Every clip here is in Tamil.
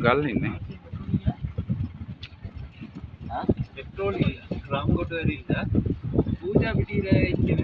ගල් ඉන්නේ. පෙට්‍රෝල් රාම්කොට ඇරිලා පූජා පිටිලා ඉන්නේ.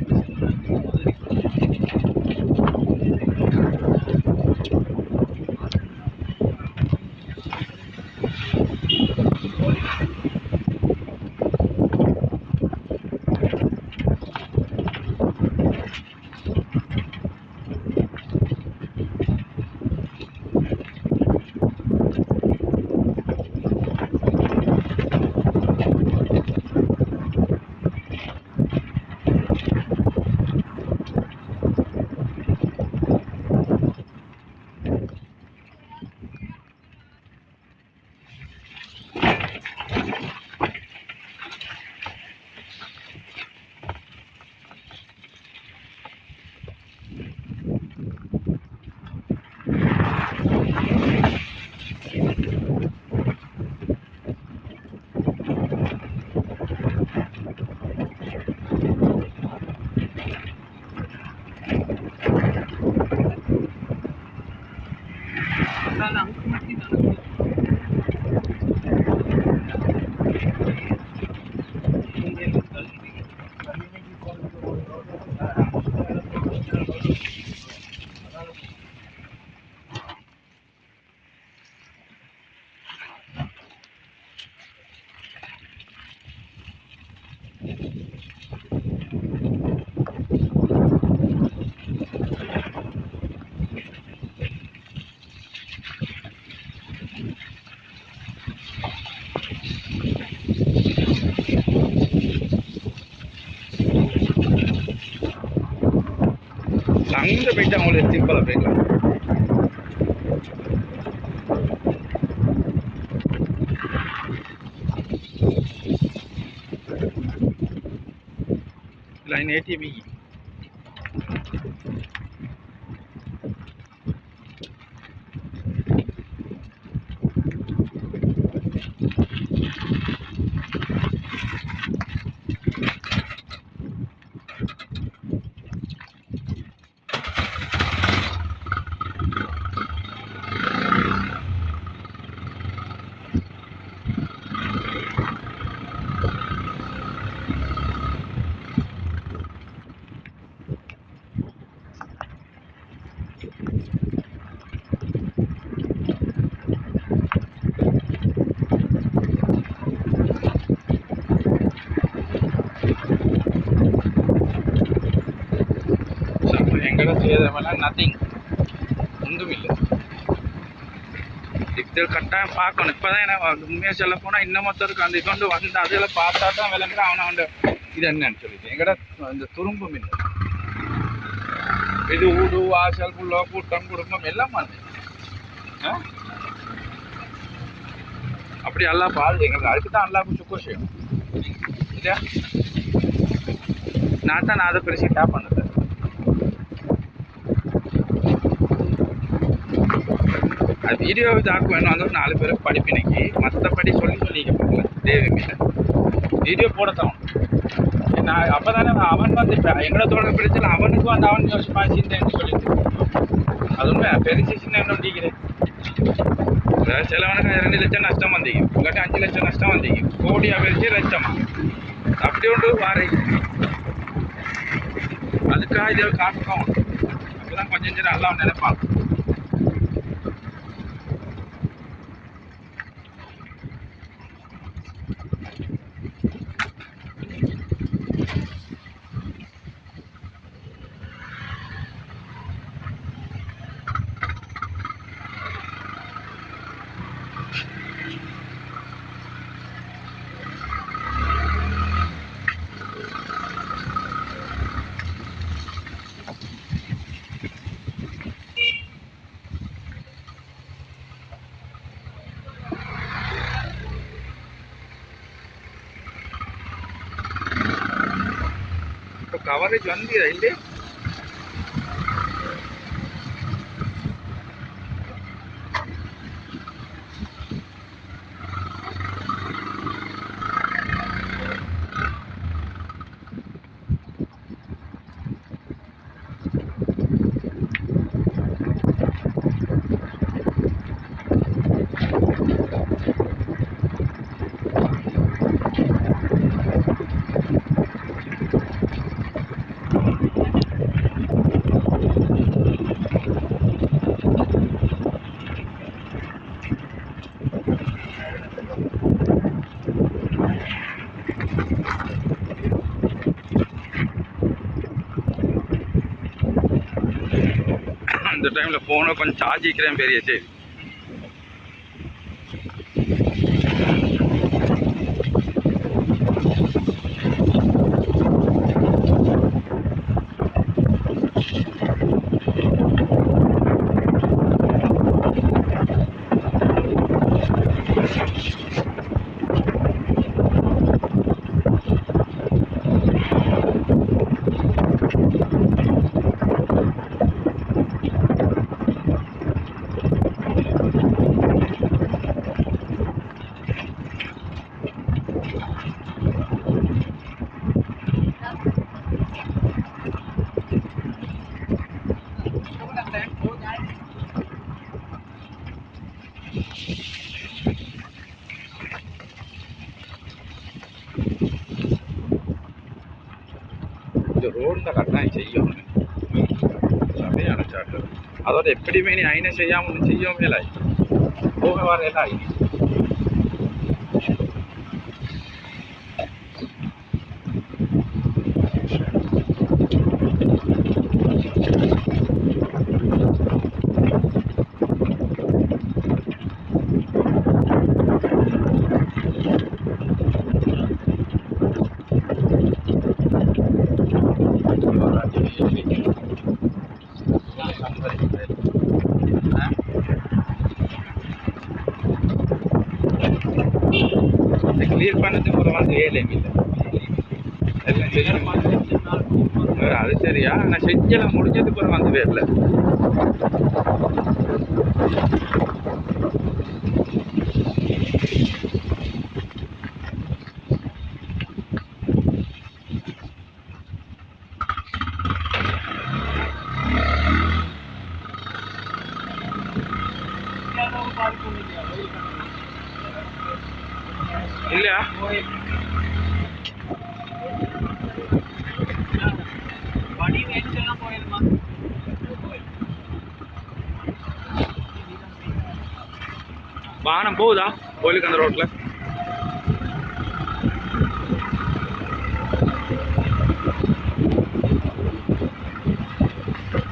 ළඟින්ද බෙඩ මොලේ තිබ්බලා බෙඩ. line ATV. எங்கட செய்யறதெல்லாம் நத்திங் ஒன்றும் இல்லை. டிஜிட்டல் கட்டாயம் பார்க்கணும். இப்போதான் எனக்கு உண்மையாக சொல்ல போனால் இன்னமொத்தருக்கு அந்த இது கொண்டு வந்து அதில் பார்த்தா தான் விளங்குற அவனை வந்து இது என்னன்னு சொல்லிட்டு எங்கட இந்த துரும்பும் இல்லை. இது ஊடு வாசல் புள்ள கூட்டம் குடும்பம் எல்லாம் வந்து அப்படி எல்லாம் பாருங்க எங்களுக்கு அதுக்கு தான் எல்லாருக்கும் சுக்க செய்யும் இல்லையா. நான் அதை பெருசாக பண்ணுறேன். அது வீடியோ இதாக்குவேணும் அந்த ஒரு 4 பேருக்கு படிப்பினைக்கு மற்றபடி சொல்லிக்க போகல தேவையில்லை. வீடியோ போடத்தான் நான் அப்போ தானே அவன் வந்து இப்போ எங்களோட தோழர் பிரச்சனை அவனுக்கு வந்து அவன் யோசிப்பா சிந்தேன்னு சொல்லிட்டு அது உண்மை பெருசு சின்ன என்ன முடிக்கிறேன். சிலவனுக்கு 2 லட்சம் நஷ்டம் வந்தீங்க, உங்கள்கிட்ட 5 லட்சம் நஷ்டம் வந்தீங்க, கோடியாக பெருச்சு லட்சமா அப்படி ஒன்று வாரை. அதுக்காக இதை காட்டணும். அப்போதான் கொஞ்சம் நல்லா நினைப்பாங்க. கவரேஜ் வந்தீரா இல்லை? டைமில் ஃபோனை கொஞ்சம் சார்ஜ் வைக்கிறேன் பெரிய சரி. ரோடில் கட்டாயம் செய்யணும் சரியான சாட்டு. அதோட எப்படியுமே நீ ஐனை செய்யாமல் ஒன்றும் செய்யவும் இல்லை போக வர எல்லாம் ஐ கிளியர் பண்ணதுக்கு அப்புறம் வந்து வேலை இல்லை அது சரியா நான் செஞ்செல்லாம் முடிஞ்சதுக்கு அப்புறம் வந்து வேலை இல்லையா வாகனம் போகுதா கோயிலுக்கு அந்த ரோட்ல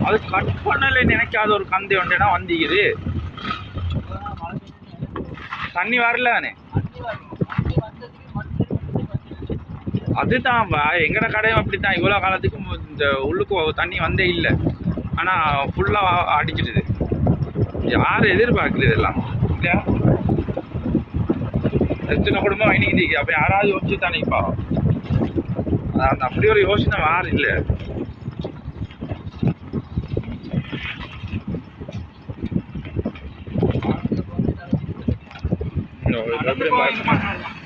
அது கட் பண்ணல நினைக்காத ஒரு கந்தை ஒன்றா வந்திக்குது தண்ணி வரல தானே அதுதான் எங்கட கடையும் அப்படித்தான் இவ்வளோ காலத்துக்கு இந்த உள்ளுக்கு தண்ணி வந்தே இல்லை ஆனால் ஃபுல்லாக அடிச்சிடுது யார் எதிர்பார்க்குறது இதெல்லாம் இல்லையா எத்தனை குடும்பம் இன்னைக்கு அப்போ யாராவது யோசிச்சு தானேப்பா அந்த அப்படி ஒரு யோசனை யாரும் இல்லை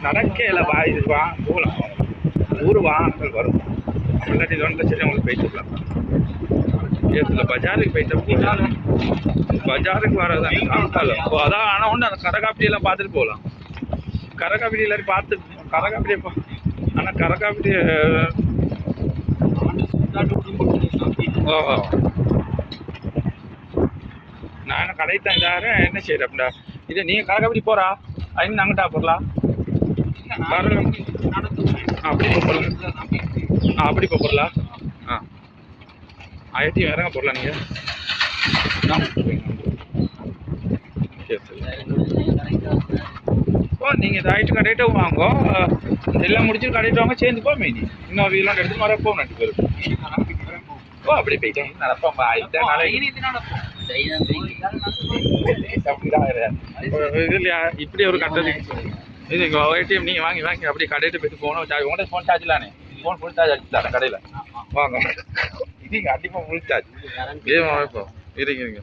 நடக்கல வா போகலாம் ஊர் வாகனங்கள் வரும் இல்லாட்டி 2 லட்சம் உங்களுக்கு போயிட்டுக்கலாம் இதில் பஜாருக்கு போயிட்டா பஜாருக்கு வரதான் காலம் அதான் ஆனால் ஒன்று அந்த கரகாப்பிடியெல்லாம் பார்த்துட்டு போகலாம் கரகாப்பிடி எல்லாரும் பார்த்து கரகாப்பிடியை ஆனால் கரகாப்பிடிய ஓ நான் என்ன கடைத்தான் இதாரு என்ன செய்யறேன் அப்படின்னா இது நீங்கள் கரகாப்பிடி போகிறா அது நாங்கிட்டா போகலாம் அப்படி போகலாம் அப்படி போகலாம் ஆ ஆயிரத்தி இறங்க போடலாம் நீங்கள் சரி சரி ஓ நீங்கள் இதாகிட்டு கடையிட்ட வாங்கோ எல்லாம் முடிச்சுட்டு கடையிட்டு வாங்க சேர்ந்து போ மீனி இன்னும் வீலாம் எடுத்து மர போகும் 2 பேரும் ஓ அப்படி போயிட்டேன் நடப்போம் ஆயிட்டேன் இல்லையா இப்படி ஒரு கட்டது இது ஏடிஎம் நீங்கள் வாங்கி அப்படி கடையிட்டு போயிட்டு போகணும் உங்கள்கிட்ட ஃபோன் சார்ஜ்லானே ஃபோன் ஃபுல் சார்ஜ் அடிச்சுட்டாங்க கடையில் வாங்க இது கண்டிப்பாக ஃபுல் சார்ஜ் ஏன் இப்போ இருங்க